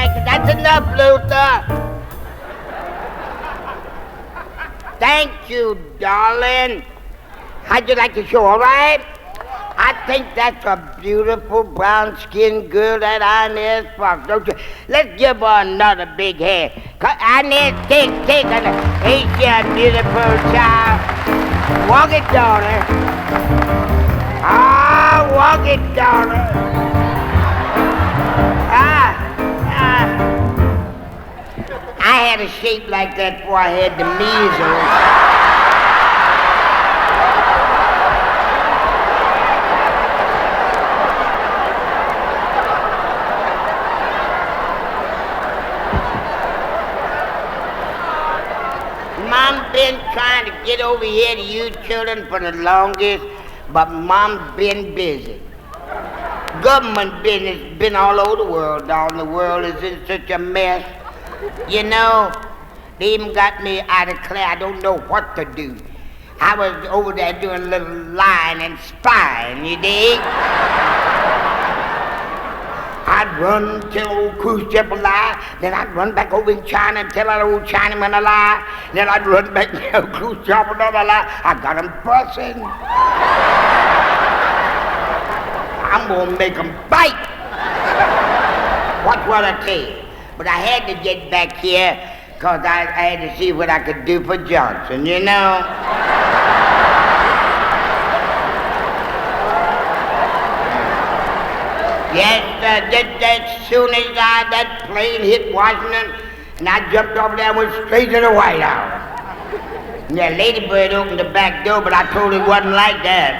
Thank you. That's enough, Luther. Thank you, darling. How'd you like the show, all right? I think that's a beautiful brown-skinned girl, that Inez Fox, don't you? Let's give her another big hand. Inez, take it. Ain't she a beautiful child? Walk it, darling. Ah, walk it, darling. I had a shape like that before I had the measles. Mom's been trying to get over here to you children for the longest, but Mom's been busy. Government business been all over the world, darling. The world is in such a mess. You know, they even got me out of class. I don't know what to do. I was over there doing a little lying and spying, you dig? I'd run, tell old Khrushchev a lie, then I'd run back over in China and tell that old Chinaman a lie, then I'd run back and tell Khrushchev another lie. I got them fussing. I'm gonna make them bite. Watch what I tell you. But I had to get back here because I had to see what I could do for Johnson, you know? Yes, just as soon as that plane hit Washington, and I jumped over there and went straight to the White House. And that ladybird opened the back door, but I told her it wasn't like that.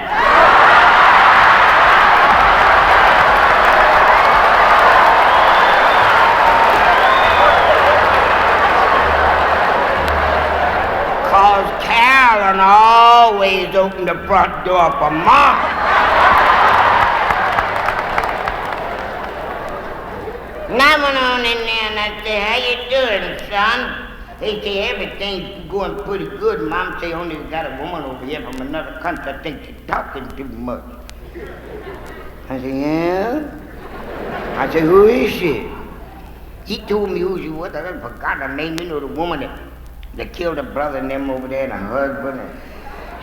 Carolyn always opened the front door for Mom. And I went on in there and I said, how you doing, son? They say, everything's going pretty good. Mom say, only got a woman over here from another country. I think she's talking too much. I said, yeah? I said, who is she? He told me who she was. I forgot her name. You know, the woman that killed her brother and them over there and her husband. And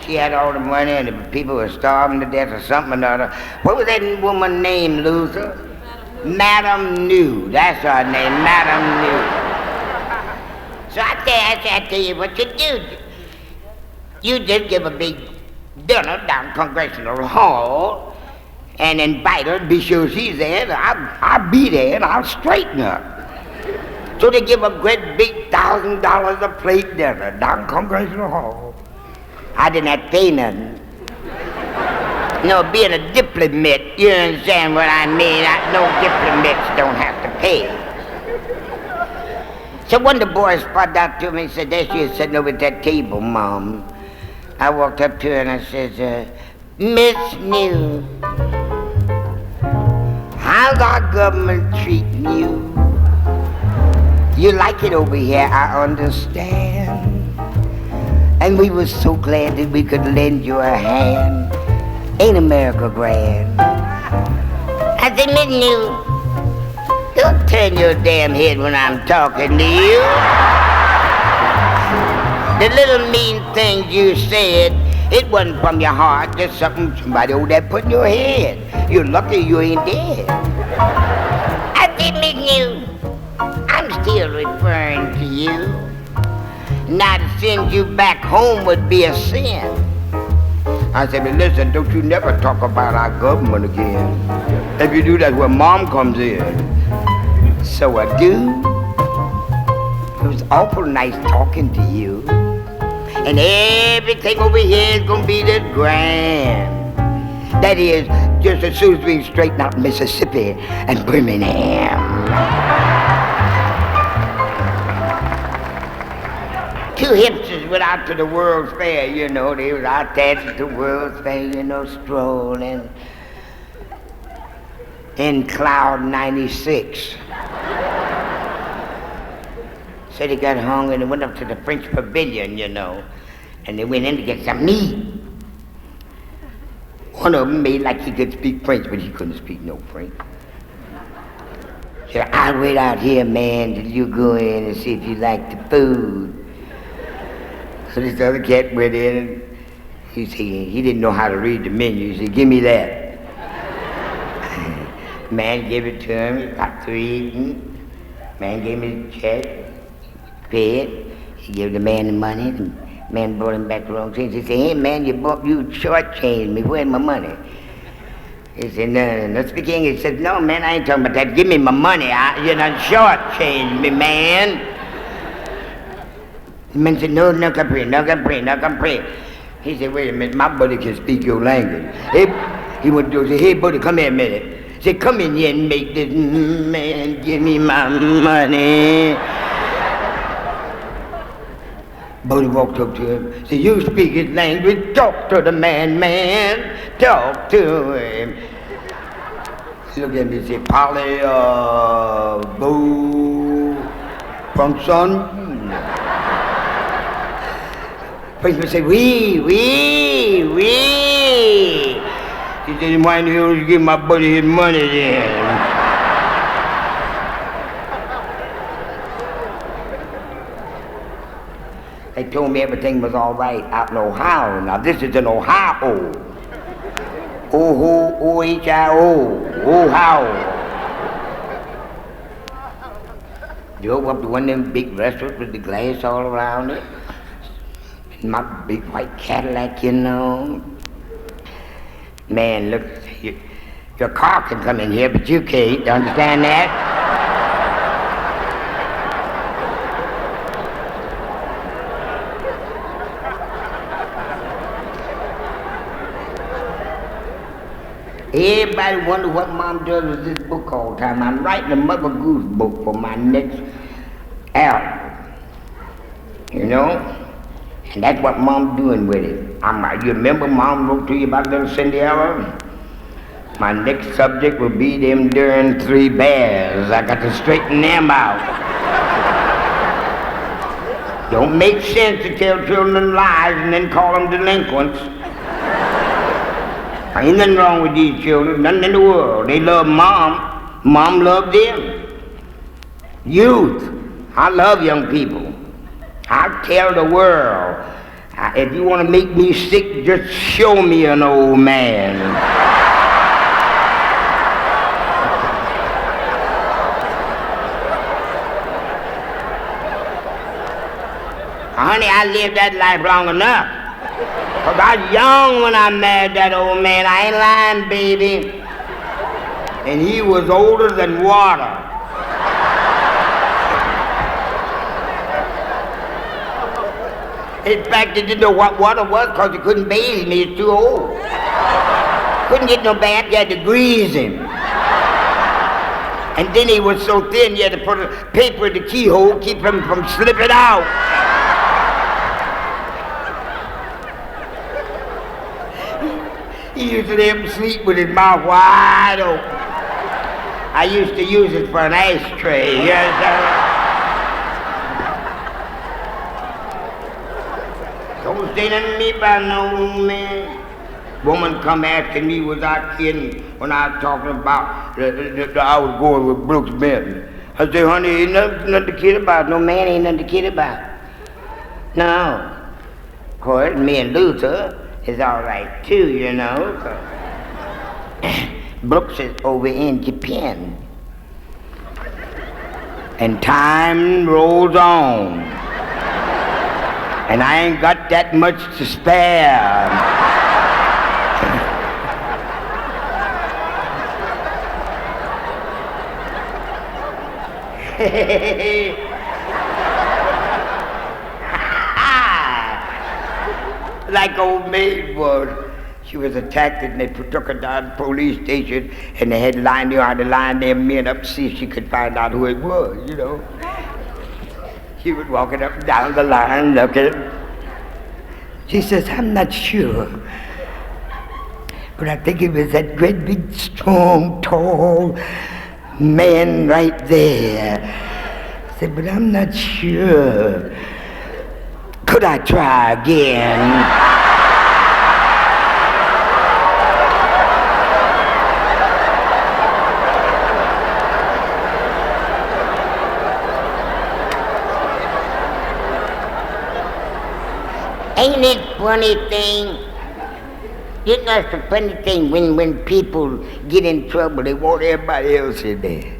she had all the money and the people were starving to death or something or other. What was that woman's name, Luther? Madam New. That's her name, Madam New. So I tell you what you do. You just give a big dinner down Congressional Hall and invite her, be sure she's there, and I'll be there and I'll straighten her. So they give a great big $1,000 a plate dinner down Congressional Hall. I didn't have to pay nothing. No, being a diplomat, you understand what I mean? No diplomats don't have to pay. So one of the boys spotted out to me and said, there she is sitting over at that table, Mom. I walked up to her and I said, Miss New, how's our government treating you? You like it over here, I understand. And we were so glad that we could lend you a hand. Ain't America grand? I said, Miss New, don't turn your damn head when I'm talking to you. The little mean things you said, it wasn't from your heart, just somebody over there put in your head. You're lucky you ain't dead. I said, Miss New, I'm still referring to you. Now to send you back home would be a sin. I said, but listen, don't you never talk about our government again. If you do, that's where Mom comes in. So I do. It was awful nice talking to you. And everything over here is gonna be this grand. That is, just as soon as we straighten out Mississippi and Birmingham. Two hipsters went out to the World's Fair, you know. They was out there at the World's Fair, you know, strolling in Cloud 96. So they got hung and they went up to the French Pavilion, you know, and they went in to get some meat. One of them made like he could speak French, but he couldn't speak no French. Said, I'll wait out here, man, till you go in and see if you like the food. So this other cat went in and he said, he didn't know how to read the menu. He said, give me that. Man gave it to him, he got through eating. Man gave me the check, paid. He gave the man the money. The man brought him back the wrong change. He said, hey man, you shortchanged me, where's my money? He said, no, speak English. He said, no man, I ain't talking about that. Give me my money. You done shortchanged me, man. The man said, no compre. He said, wait a minute, my buddy can speak your language. He went to say, hey buddy, come here a minute. He said, come in here and make this man give me my money. Buddy walked up to him, said, you speak his language, talk to the man, talk to him. He looked at me and said, Polly, boo, function. Policeman said, oui. He said, why don't you give my buddy his money then? They told me everything was all right out in Ohio. Now this is in Ohio. O-H-I-O. Ohio. Drove up to one of them big restaurants with the glass all around it. My big white Cadillac, you know. Man, look, your car can come in here, but you can't. You understand that? Everybody wonder what Mom does with this book all the time. I'm writing a Mother Goose book for my next album. You know? And that's what Mom doing with it. You remember Mom wrote to you about little Cinderella? My next subject will be them darn 3 bears. I got to straighten them out. Don't make sense to tell children lies and then call them delinquents. Ain't nothing wrong with these children, nothing in the world. They love Mom. Mom loved them. Youth. I love young people. I tell the world, if you want to make me sick, just show me an old man. Honey, I lived that life long enough. Because I was young when I married that old man. I ain't lying, baby. And he was older than water. In fact, he didn't know what water was because he couldn't bathe me. He was too old. Couldn't get no bath. You had to grease him. And then he was so thin, you had to put a paper in the keyhole, keep him from slipping out. He used to let him sleep with his mouth wide open. I used to use it for an ashtray. You understand? Don't say nothing to me about no man. Woman come asking me, was I kidding when I was talking about I was going with Brooks Benton. I said, honey, ain't nothing to kid about. No man ain't nothing to kid about. No. Of course, me and Luther is all right too, you know. Brooks is over in Japan. And time rolls on. And I ain't got that much to spare. Like old maid was. She was attacked and they took her down to the police station and they had to line them men up to see if she could find out who it was, you know. She was walking up and down the line looking. She says, I'm not sure, but I think it was that great big strong tall man right there. I said, but I'm not sure. Could I try again? funny thing? You know, it's the funny thing when people get in trouble, they want everybody else in there.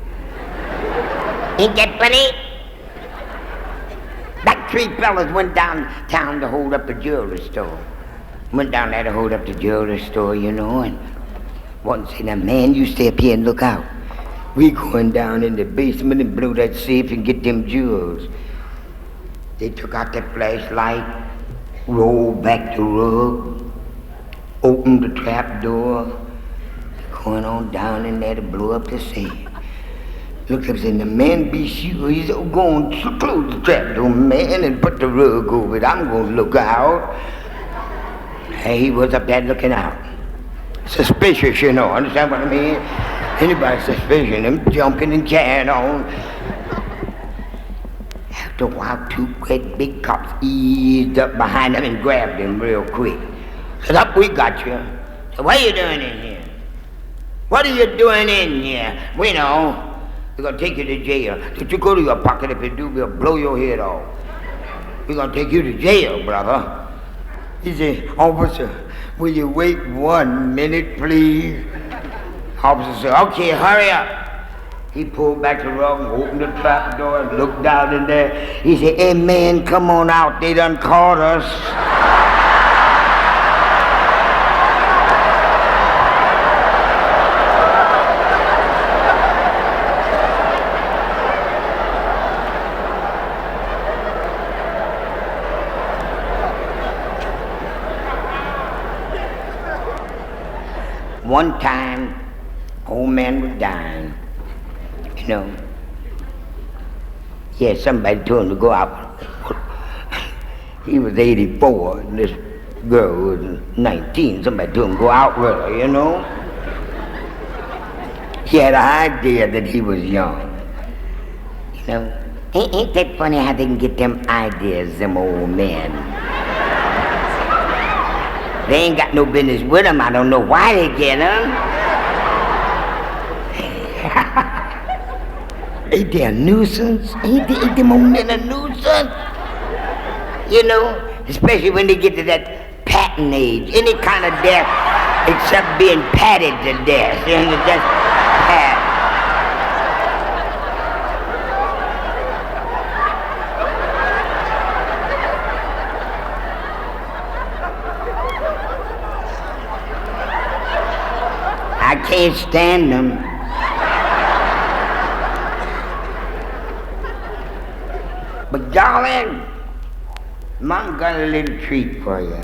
Ain't that funny? Like 3 fellas went downtown to hold up a jewelry store. Went down there to hold up the jewelry store, you know, and one said, now, man, you stay up here and look out. We going down in the basement and blow that safe and get them jewels. They took out their flashlight, rolled back the rug, opened the trap door, going on down in there to blow up the safe. Looked up and said, the man be sure he's going to close the trap door, man, and put the rug over it. I'm going to look out. Hey, he was up there looking out. Suspicious, you know, understand what I mean? Anybody suspicious, them jumping and carrying on. After a while, 2 great big cops eased up behind him and grabbed him real quick. Said, up, we got you. So what are you doing in here? What are you doing in here? We know. We're going to take you to jail. Don't you go to your pocket. If you do, we'll blow your head off. We're going to take you to jail, brother. He said, officer, will you wait 1 minute, please? Officer said, okay, hurry up. He pulled back the rug and opened the trap door and looked down in there. He said, hey, man, come on out. They done caught us. One time, old man was dying, you know. Yeah, somebody told him to go out. He was 84, and this girl was 19. Somebody told him to go out with her, you know. He had an idea that he was young, you know. Ain't that funny how they can get them ideas, them old men? They ain't got no business with them. I don't know why they get them. Ain't they a nuisance? Ain't them old men a nuisance? You know, especially when they get to that patting age. Any kind of death except being patted to death. You know, just pat. I can't stand them. But darling, Mom got a little treat for you.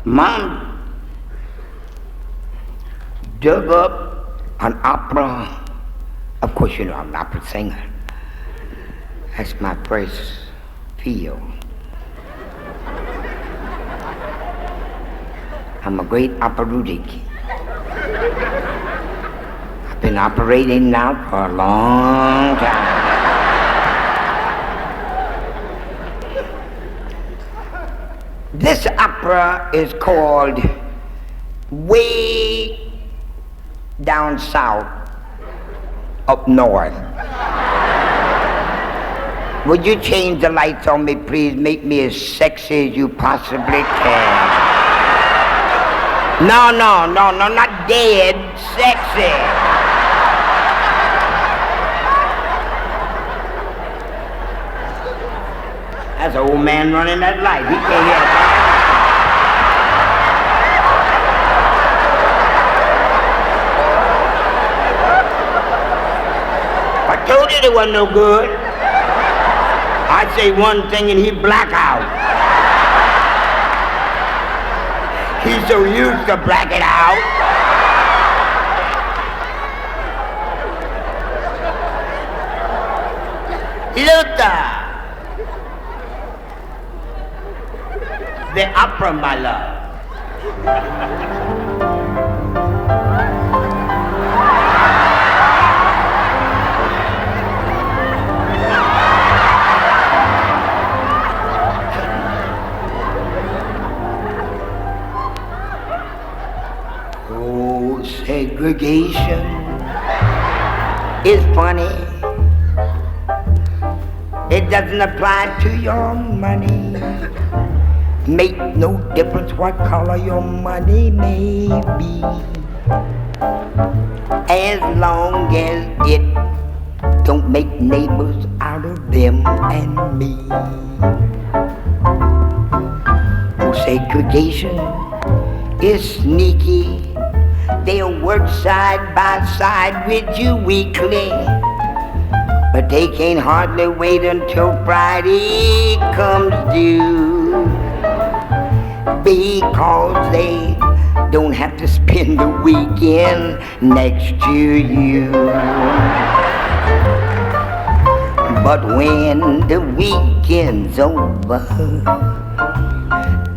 Mom dug up an opera. Of course, you know I'm an opera singer. That's my first field. I'm a great operatic. I've been operating now for a long time. This opera is called Way Down South, Up North. Would you change the lights on me, please? Make me as sexy as you possibly can. No, not dead, sexy. That's an old man running that light. He can't hear it. I told you they wasn't no good. I'd say one thing and he'd black out. He's so used to blacking out. Luther, the opera, my love. Segregation is funny. It doesn't apply to your money. Make no difference what color your money may be, as long as it don't make neighbors out of them and me. Oh, segregation is sneaky. They'll work side by side with you weekly, but they can't hardly wait until Friday comes due, because they don't have to spend the weekend next to you. But when the weekend's over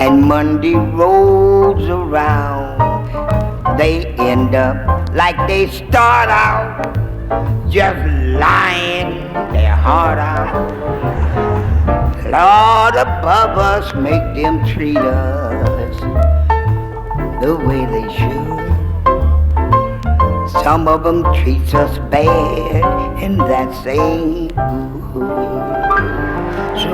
and Monday rolls around, they end up like they start out, just lying their heart out. Lord above us, make them treat us the way they should. Some of them treats us bad, and that's ain't good. So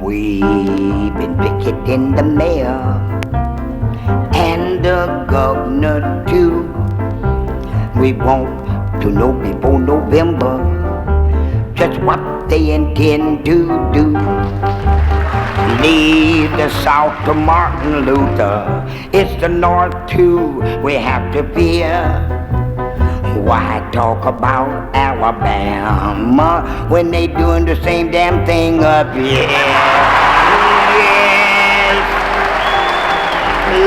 we've been picketing the mayor and the governor too. We want to know before November just what they intend to do. Leave the South to Martin Luther, it's the North too we have to fear. Why talk about Alabama when they doing the same damn thing up here? Yes.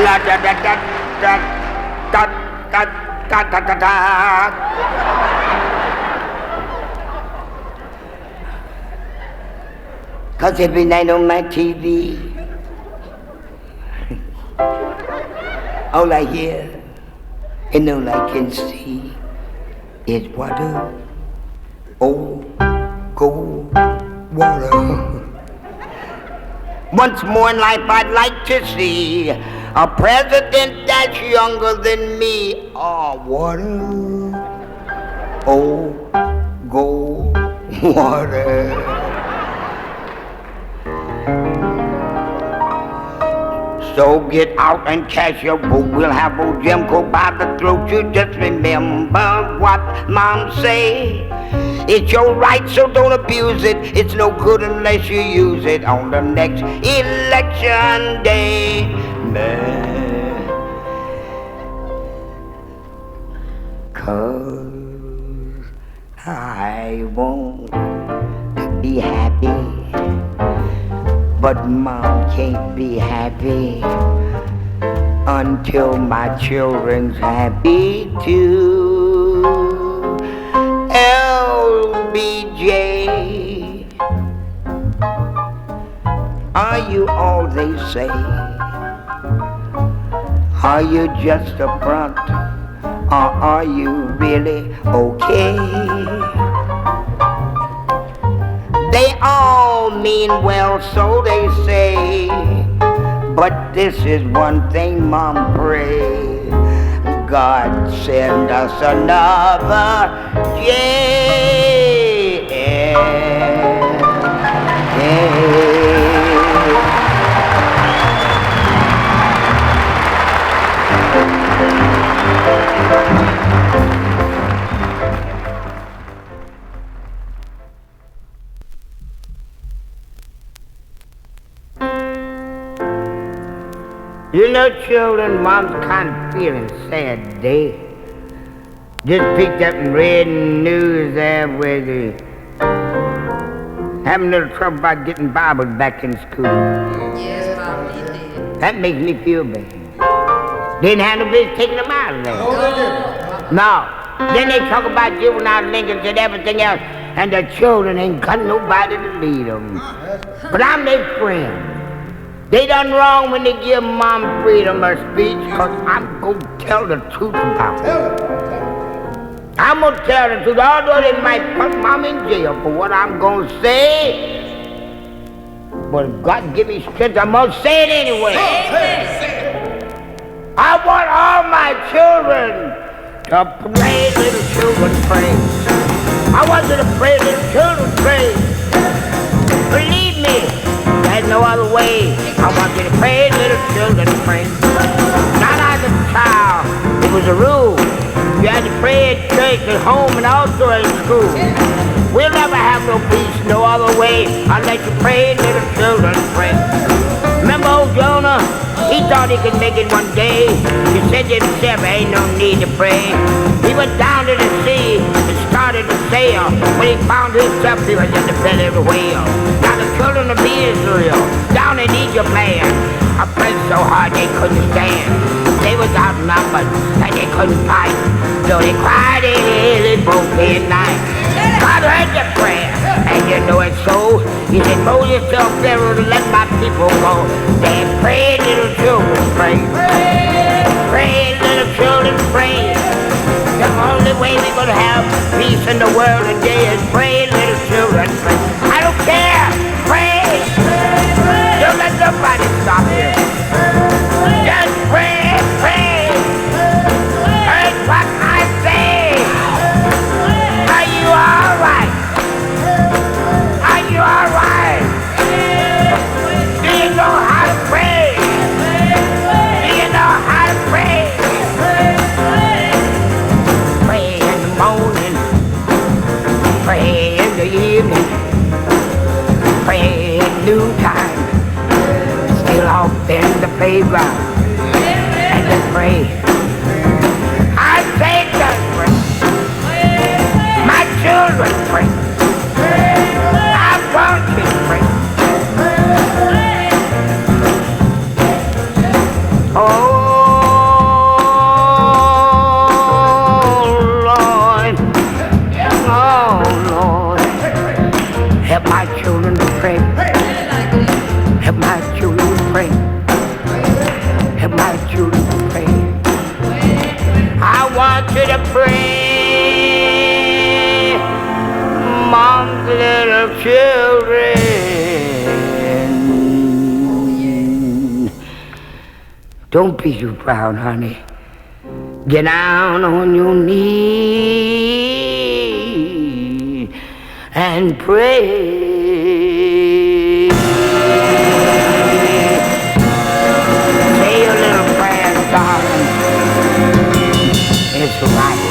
La da da da da da da da da da da. Cause every night on my TV, all I hear and all I can see is water, oh, cold water. Once more in life I'd like to see a president that's younger than me. Oh, water, oh, go water. So get out and cash your vote. We'll have old Jim Crow by the throat. You just remember what Mom say. It's your right, so don't abuse it. It's no good unless you use it on the next election day. Cause I want to be happy, but Mom can't be happy until my children's happy too. LBJ, are you all they say? Are you just a front, or are you really okay? They all mean well, so they say, but this is one thing, Mom, pray. God send us another You know, children, Mom's kind of feeling sad today. Just picked up and read in the news there where they having a little trouble about getting Bibles back in school. Yes, Mom, you did. That makes me feel bad. Didn't have no business taking them out of there. No, they didn't. No. Then they talk about juvenile delinquents and everything else, and the children ain't got nobody to lead them. But I'm their friend. They done wrong when they give Mom freedom of speech, cause I'm gonna tell the truth about it. I'm gonna tell the truth, although they might put Mom in jail for what I'm gonna say. But if God give me strength, I'm gonna say it anyway. I want all my children to pray, little children pray. I want you to pray, little children pray. Believe me, that no other way. I want you to pray, little children, pray. Not as a child, it was a rule. You had to pray at church, at home, and also at school. We'll never have no peace no other way unless you pray, little children, pray. Remember old Jonah? He thought he could make it one day. He said to himself, ain't no need to pray. He went down to the sea and started to sail. When he found himself, he was in the belly of the whale. Now the children of Israel, down in Egypt land, are pressed so hard they couldn't stand. They was outnumbered and they couldn't fight. So they cried in both day and night. God heard their prayer, and you know it's so. He said, Moses, tell Pharaoh to let my people go. They pray, little children, pray. Pray, little children, pray. The only way we're going to have peace in the world today is pray, little children, pray. I don't care, pray. Don't let nobody stop you. Just pray, pray. Heard what I say. Are you all right? Are you all right? Do you know how to pray? Do you know how to pray? Pray in the morning. Pray in the evening. Pray at noontime. Still off in the playground. And just pray. I say just pray. My children pray. I want you to pray. Oh Lord, oh Lord, help my children to pray. Help my children to pray. Help my children to pray. I want you to pray. Mom's little children. Don't be too proud, honey. Get down on your knees and pray. Say your little prayer, darling. It's right.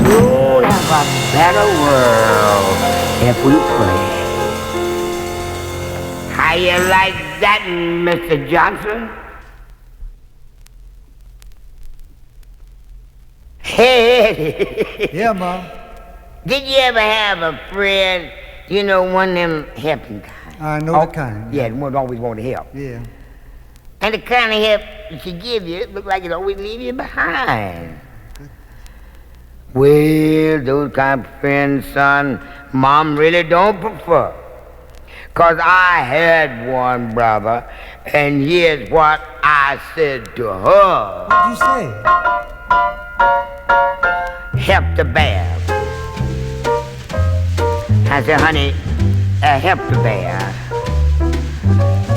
We'll have a better world if we pray. How you like that, Mr. Johnson? Hey. Yeah, Mom. Did you ever have a friend, you know, one of them helping kind? I know the kind. Yeah, the one that always want to help. Yeah. And the kind of help she give you, it look like it always leave you behind. Well, those kind of friends, son, Mom really don't prefer. 'Cause I had one, brother, and here's what I said to her. What'd you say? Help the bear. I said, honey, help the bear.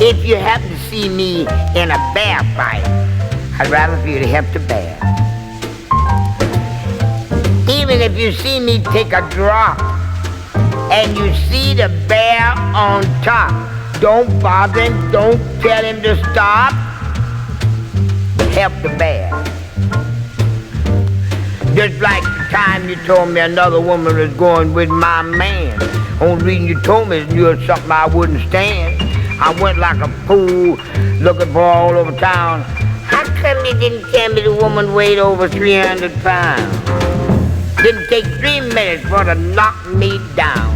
If you happen to see me in a bear fight, I'd rather for you to help the bear. Even if you see me take a drop and you see the bear on top, don't bother him, don't tell him to stop. Help the bear. Just like the time you told me another woman was going with my man. Only reason you told me is you knew something I wouldn't stand. I went like a fool looking for her all over town. How come you didn't tell me the woman weighed over 300 pounds? Didn't take 3 minutes for her to knock me down.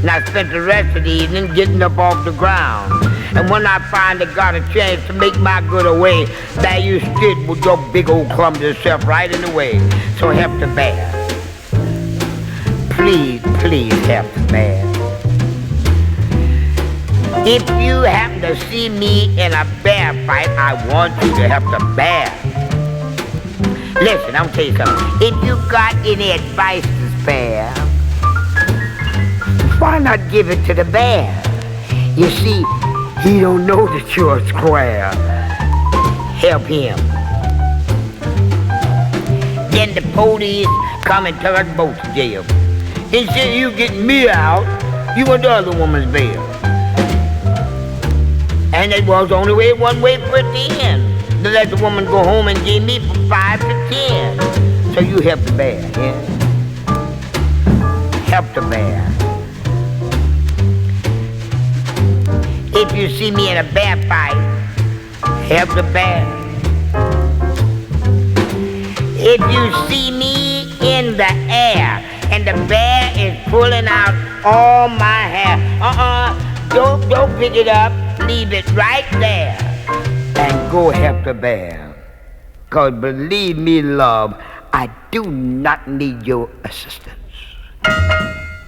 And I spent the rest of the evening getting up off the ground. And when I finally got a chance to make my good away, there you stood with your big old clumsy self right in the way. So help the bear. Please, please help the bear. If you happen to see me in a bear fight, I want you to help the bear. Listen, I'm gonna tell you something. If you got any advice to spare, why not give it to the bear? You see, he don't know that you're square. Help him. Then the police come and took us both to jail. Instead of you getting me out, you went the other woman's bail. And it was the only way, one way for it to end. To let the woman go home and give me from 5 to 10. So you help the bear, yeah? Help the bear. If you see me in a bear fight, help the bear. If you see me in the air and the bear is pulling out all my hair, don't pick it up, leave it right there and go help the bear. 'Cause believe me, love, I do not need your assistance.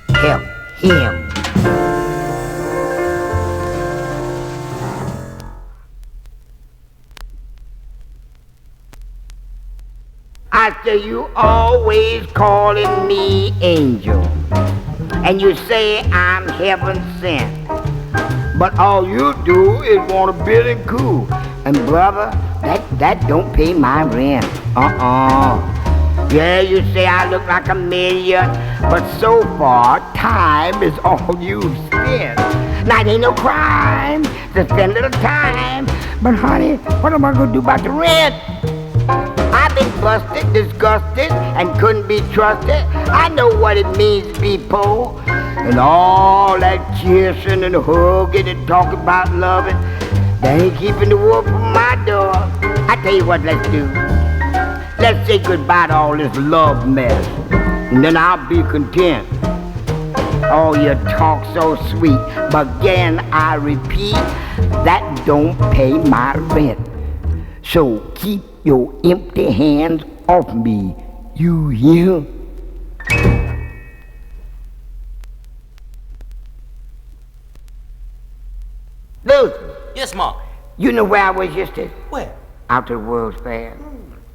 Help him. I say you always calling me angel, and you say I'm heaven sent, but all you do is want a bit and cool, and brother, that don't pay my rent. Yeah, you say I look like a million, but so far time is all you've spent. Now it ain't no crime to spend a little time, but honey, what am I gonna do about the rent? I've been busted, disgusted, and couldn't be trusted. I know what it means to be poor. And all that kissing and hugging and talking about loving, they ain't keeping the wolf from my door. I tell you what, let's do. Let's say goodbye to all this love mess, and then I'll be content. Oh, you talk so sweet, but again I repeat, that don't pay my rent. So keep your empty hands off me, you hear? Lucy. Yes, Ma. You know where I was yesterday? Where? Out to the World's Fair.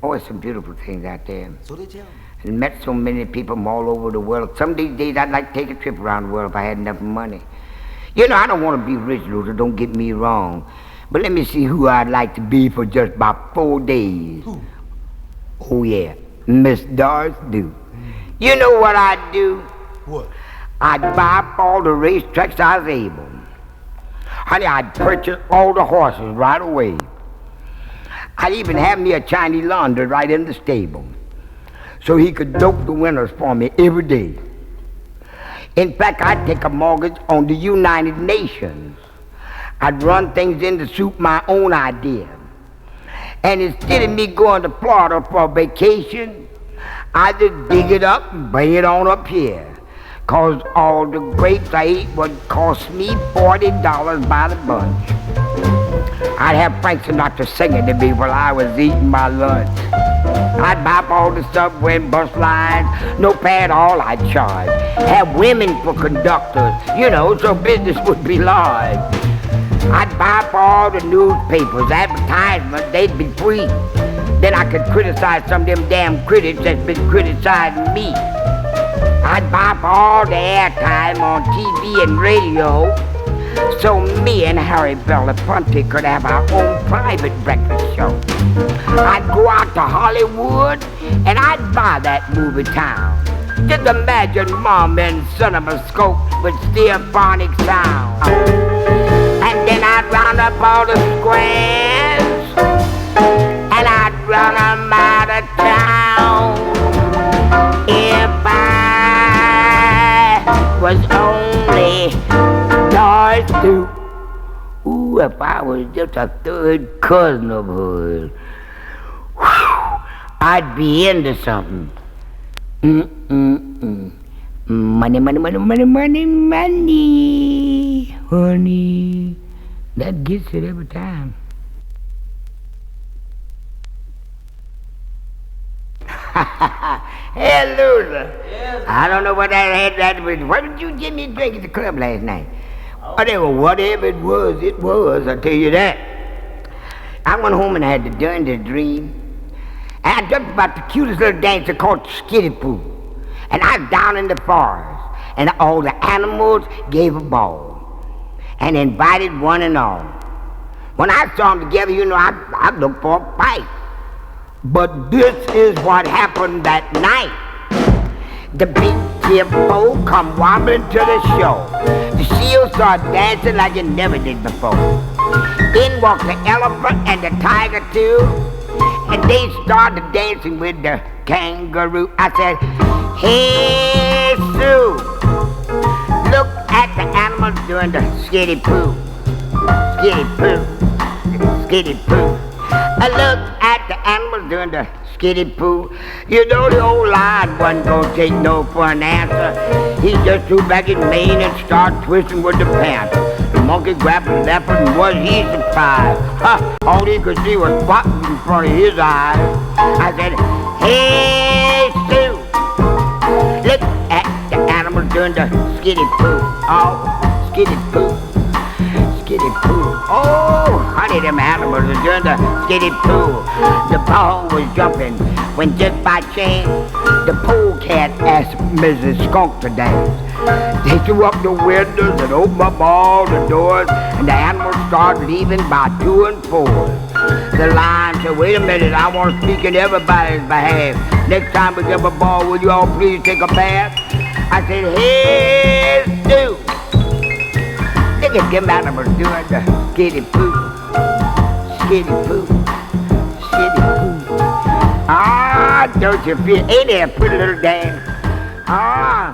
Oh, it's some beautiful things out there. So they tell me. And met so many people from all over the world. Some of these days I'd like to take a trip around the world if I had enough money. You know, I don't want to be rich, Luther, don't get me wrong. But let me see who I'd like to be for just about 4 days. Who? Oh, yeah, Miss Doris Duke. You know what I'd do? What? I'd buy up all the racetracks I was able. Honey, I'd purchase all the horses right away. I'd even have me a Chinese laundry right in the stable, so he could dope the winners for me every day. In fact, I'd take a mortgage on the United Nations. I'd run things in to suit my own idea. And instead of me going to Florida for a vacation, I'd just dig it up and bring it on up here. 'Cause all the grapes I ate would cost me $40 by the bunch. I'd have Frank Sinatra singing to me while I was eating my lunch. I'd buy up all the subway and bus lines, no pay at all I'd charge. Have women for conductors, you know, so business would be large. I'd buy up all the newspapers, advertisements, they'd be free. Then I could criticize some of them damn critics that's been criticizing me. I'd buy up all the airtime on TV and radio, so me and Harry Belafonte could have our own private breakfast show. I'd go out to Hollywood and I'd buy that movie town. Just imagine Mom in CinemaScope with stereophonic sound. And then I'd round up all the squares and I'd run them out of town. If I was only Doris Duke. Ooh, if I was just a third cousin of hers, whew, I'd be into something. Money, money, money, money, money, money, honey. That gets it every time. Hey, loser. Yes. I don't know what that was. What did you give me a drink at the club last night? Whatever it was, I tell you that. I went home and I had the dirtiest dream. And I dreamt about the cutest little dancer called Skitty-Poo. And I was down in the forest, and all the animals gave a ball and invited one and all. When I saw them together, you know, I looked for a fight. But this is what happened that night. The big Skitty-Poo come wobbling to the shore. The seal start dancing like it never did before. In walk the elephant and the tiger too, and they started dancing with the kangaroo. I said, hey Sue, look at the animals doing the Skitty-Poo. Skitty-Poo, Skitty-Poo. I look at the animals doing the Skitty-Poo. You know the old lion wasn't gonna take no for an answer. He just threw back his mane and started twisting with the panther. The monkey grabbed the leopard and was he surprised. All he could see was spots in front of his eyes. I said, hey Sue, look at the animals doing the Skitty-Poo. Oh, Skitty-Poo, Skitty-Poo. Oh, honey, them animals are doing the Skitty-Poo. The ball was jumping when just by chance the polecat asked Mrs. Skunk to dance. They threw up the windows and opened up all the doors, and the animals started leaving by 2 and 4. The lion said, wait a minute, I want to speak in everybody's behalf. Next time we give a ball, will you all please take a bath? I said, hey, Stu, look at them animals doing the Skitty-Poo, Skitty-Poo, Skitty-Poo. Ah, don't you feel, ain't it a pretty little dance? Ah,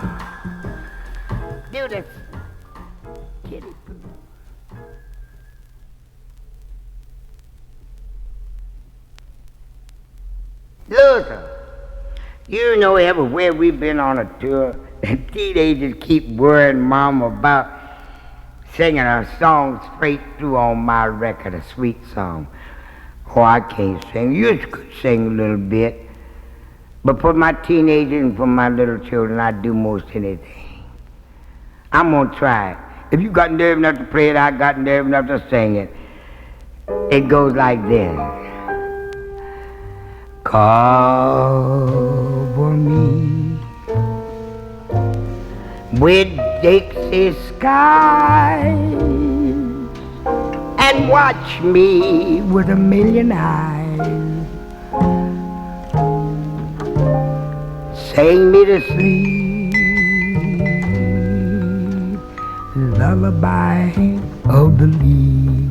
do this Skitty-Poo. Luther, you know everywhere we've been on a tour, the teenagers keep worrying Mom about singing a song straight through on my record, a sweet song. Oh, I can't sing. You could sing a little bit. But for my teenagers and for my little children, I'd do most anything. I'm going to try it. If you got nerve enough to play it, I got nerve enough to sing it. It goes like this. Cover me with Dixie skies and watch me with a million eyes. Sing me to sleep, lullaby of the leaves.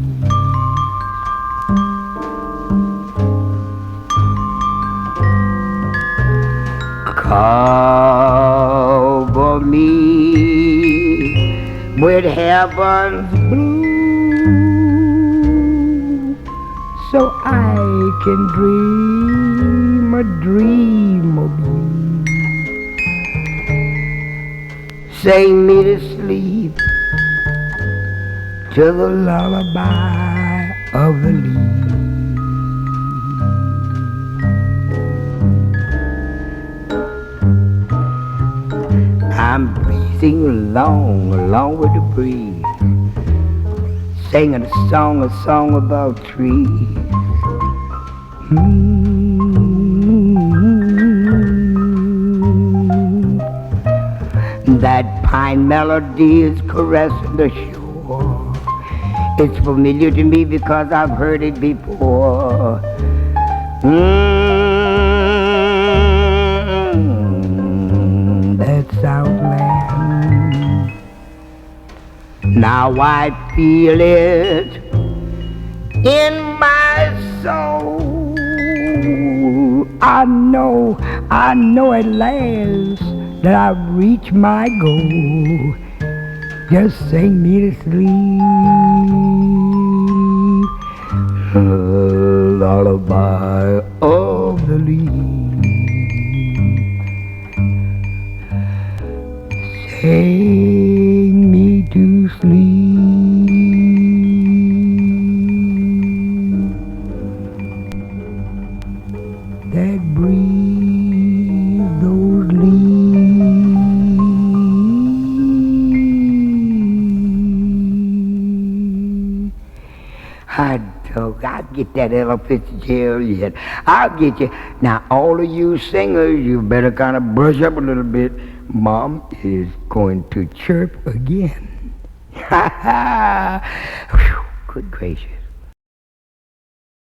Cover me with heaven's blue, so I can dream a dream of you. Sing me to sleep to the lullaby of the leaves. I'm breezing along with the breeze, singing a song about trees. That pine melody is caressing the shore. It's familiar to me because I've heard it before. That Southland. Now I feel it in my soul. I know at last that I've reached my goal. Just sing me to sleep, lullaby of the leaves. Sing me to sleep. That breeze, those leaves. I'll get that Ella Fitzgerald yet. I'll get you. Now, all of you singers, you better kind of brush up a little bit. Mom is going to chirp again. Good gracious.